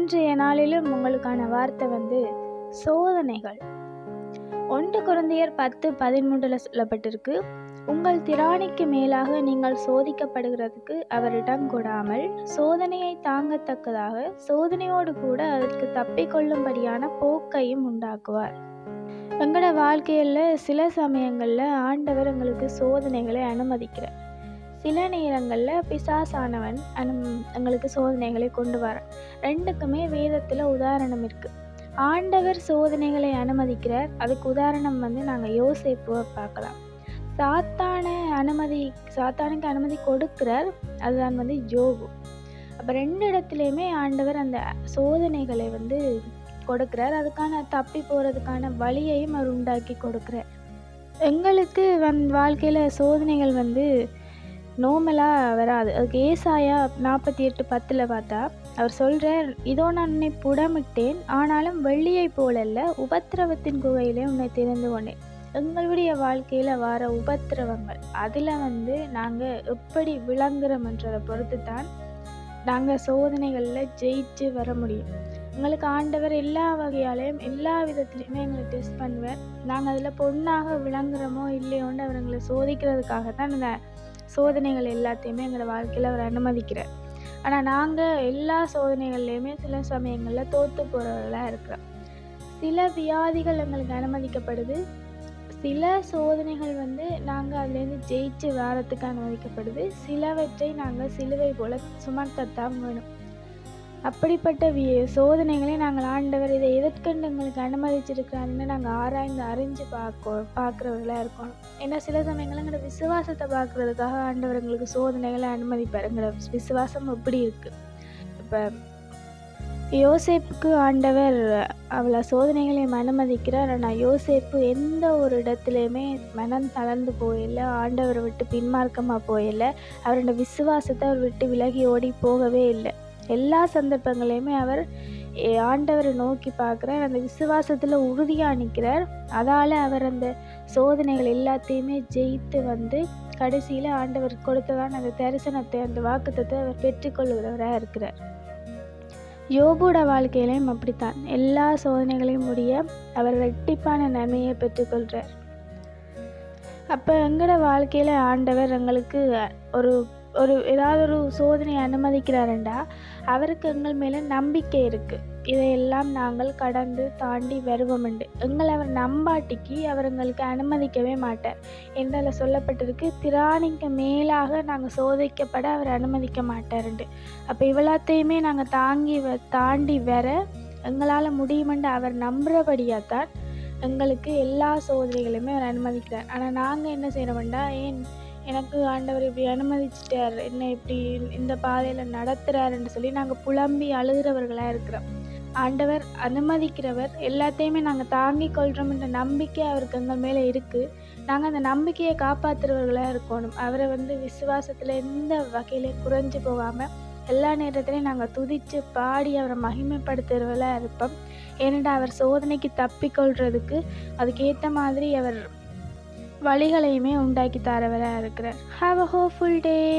இன்றைய நாளிலும் உங்களுக்கான வார்த்தை சோதனைகள். 1 கொரிந்தியர் 10:13 சொல்லப்பட்டிருக்கு, உங்கள் திராணிக்கு மேலாக நீங்கள் சோதிக்கப்படுகிறதுக்கு அவர் இடம் கொடாமல் சோதனையை தாங்கத்தக்கதாக சோதனையோடு கூட அதற்கு தப்பிக்கொள்ளும்படியான போக்கையும் உண்டாக்குவார். எங்களோட வாழ்க்கையில் சில சமயங்களில் ஆண்டவர் எங்களுக்கு சோதனைகளை அனுமதிக்கிறார். சில நேரங்களில் பிசாசானவன் எங்களுக்கு சோதனைகளை கொண்டு வர. ரெண்டுக்குமே வேதத்தில் உதாரணம் இருக்குது. ஆண்டவர் சோதனைகளை அனுமதிக்கிறார். அதுக்கு உதாரணம் நாங்கள் யோசேப்புவை பார்க்கலாம். சாத்தானுக்கு அனுமதி கொடுக்கிறார். அதுதான் யோபு. அப்போ 2 இடத்துலையுமே ஆண்டவர் அந்த சோதனைகளை கொடுக்கிறார். அதுக்கான தப்பி போகிறதுக்கான வழியையும் அவர் உண்டாக்கி கொடுக்கிறார். எங்களுக்கு வாழ்க்கையில் சோதனைகள் நோமலாக வராது. அதுக்கு ஏசாயா 48:10 பார்த்தா அவர் சொல்கிறார், இதோ நான் உன்னை புடமிட்டேன், ஆனாலும் வெள்ளியை போலல்ல, உபத்திரவத்தின் குகையிலே உன்னை தெரிந்து கொண்டேன். எங்களுடைய வாழ்க்கையில் வர உபத்திரவங்கள் அதில் நாங்கள் எப்படி விளங்குறோம்ன்றதை பொறுத்து தான் நாங்கள் சோதனைகளில் ஜெயிச்சு வர முடியும். எங்களுக்கு ஆண்டவர் எல்லா வகையாலையும் எல்லா விதத்துலையுமே எங்களை டெஸ்ட் பண்ணுவார். நாங்கள் அதில் பொண்ணாக விளங்குறோமோ இல்லையோன்னு அவர் எங்களை சோதிக்கிறதுக்காக தான் இந்த சோதனைகள் எல்லாத்தையுமே எங்களோட வாழ்க்கையில் அவர் அனுமதிக்கிறார். ஆனால் நாங்கள் எல்லா சோதனைகள்லையுமே சில சமயங்களில் தோற்று போகிறவர்களாக இருக்கிறோம். சில வியாதிகள் எங்களுக்கு அனுமதிக்கப்படுது. சில சோதனைகள் நாங்கள் அதுலேருந்து ஜெயிச்சு வாரத்துக்கு அனுமதிக்கப்படுது. சிலவற்றை நாங்கள் சிலுவை போல் சுமக்கத்தான் வேணும். அப்படிப்பட்ட சோதனைகளை நாங்கள் ஆண்டவர் இதை எதற்கண்டு எங்களுக்கு அனுமதிச்சிருக்கிறாருன்னு நாங்கள் ஆராய்ந்து அறிஞ்சு பார்க்குறவர்களாக இருக்கணும். ஏன்னா சில சமயங்கள் எங்களோட விசுவாசத்தை பார்க்குறதுக்காக ஆண்டவர் எங்களுக்கு சோதனைகளை அனுமதிப்பார். எங்களோட விசுவாசம் எப்படி இருக்குது. இப்போ யோசேப்புக்கு ஆண்டவர் அவளை சோதனைகளையும் அனுமதிக்கிறார். ஆனால் யோசேப்பு எந்த ஒரு இடத்துலையுமே மனம் தளர்ந்து போயில்லை, ஆண்டவரை விட்டு பின்மார்க்கமாக போயில்லை, அவரோட விசுவாசத்தை அவர் விட்டு விலகி ஓடி போகவே இல்லை. எல்லா சந்தர்ப்பங்களையுமே அவர் ஆண்டவரை நோக்கி பார்க்குறார். அந்த விசுவாசத்தில் உறுதியாக நிற்கிறார். அதால் அவர் அந்த சோதனைகள் எல்லாத்தையுமே ஜெயித்து கடைசியில் ஆண்டவர் கொடுத்ததான் அந்த தரிசனத்தை, அந்த வாக்குத்தத்தை அவர் பெற்றுக்கொள்கிறவராக இருக்கிறார். யோபோட வாழ்க்கையிலையும் அப்படித்தான். எல்லா சோதனைகளையும் முடிய அவர் ரெட்டிப்பான நன்மையை பெற்றுக்கொள்கிறார். அப்போ எங்களோட வாழ்க்கையில் ஆண்டவர் எங்களுக்கு ஏதாவது ஒரு சோதனை அனுமதிக்கிறாருண்டா அவருக்கு எங்கள் மேலே நம்பிக்கை இருக்குது. இதையெல்லாம் நாங்கள் கடந்து தாண்டி வருவோம்ண்டு. எங்களை அவர் நம்பாட்டிக்கு அவர் எங்களுக்கு அனுமதிக்கவே மாட்டார். என்றதில் சொல்லப்பட்டிருக்கு, திராணிக்கு மேலாக நாங்கள் சோதிக்கப்பட அவர் அனுமதிக்க மாட்டாருண்டு. அப்போ இவ்வளோத்தையுமே நாங்கள் தாண்டி வர எங்களால் முடியுமென்று அவர் நம்புகிறபடியாக தான் எங்களுக்கு எல்லா சோதனைகளையுமே அவர் அனுமதிக்கிறார். ஆனால் நாங்கள் என்ன செய்கிறோம்டா, எனக்கு ஆண்டவர் இப்படி அனுமதிச்சிட்டார், என்ன இப்படி இந்த பாதையில் நடத்துகிறாருன்னு சொல்லி நாங்கள் புலம்பி அழுகிறவர்களாக இருக்கிறோம். ஆண்டவர் அனுமதிக்கிறவர், எல்லாத்தையுமே நாங்கள் தாங்கிக் கொள்கிறோம்ன்ற நம்பிக்கை அவருக்கு எங்கள் மேலே இருக்குது. நாங்கள் அந்த நம்பிக்கையை காப்பாற்றுறவர்களாக இருக்கணும். அவரை விசுவாசத்தில் எந்த வகையிலையும் குறைஞ்சி போகாமல் எல்லா நேரத்துலையும் நாங்கள் துதித்து பாடி அவரை மகிமைப்படுத்துகிறவர்களாக இருப்போம். ஏனென்றால் அவர் சோதனைக்கு தப்பிக்கொள்கிறதுக்கு அதுக்கேற்ற மாதிரி அவர் வழிகளையுமே உண்டாக்கி தரவராக இருக்கிறார். Have a hopeful day.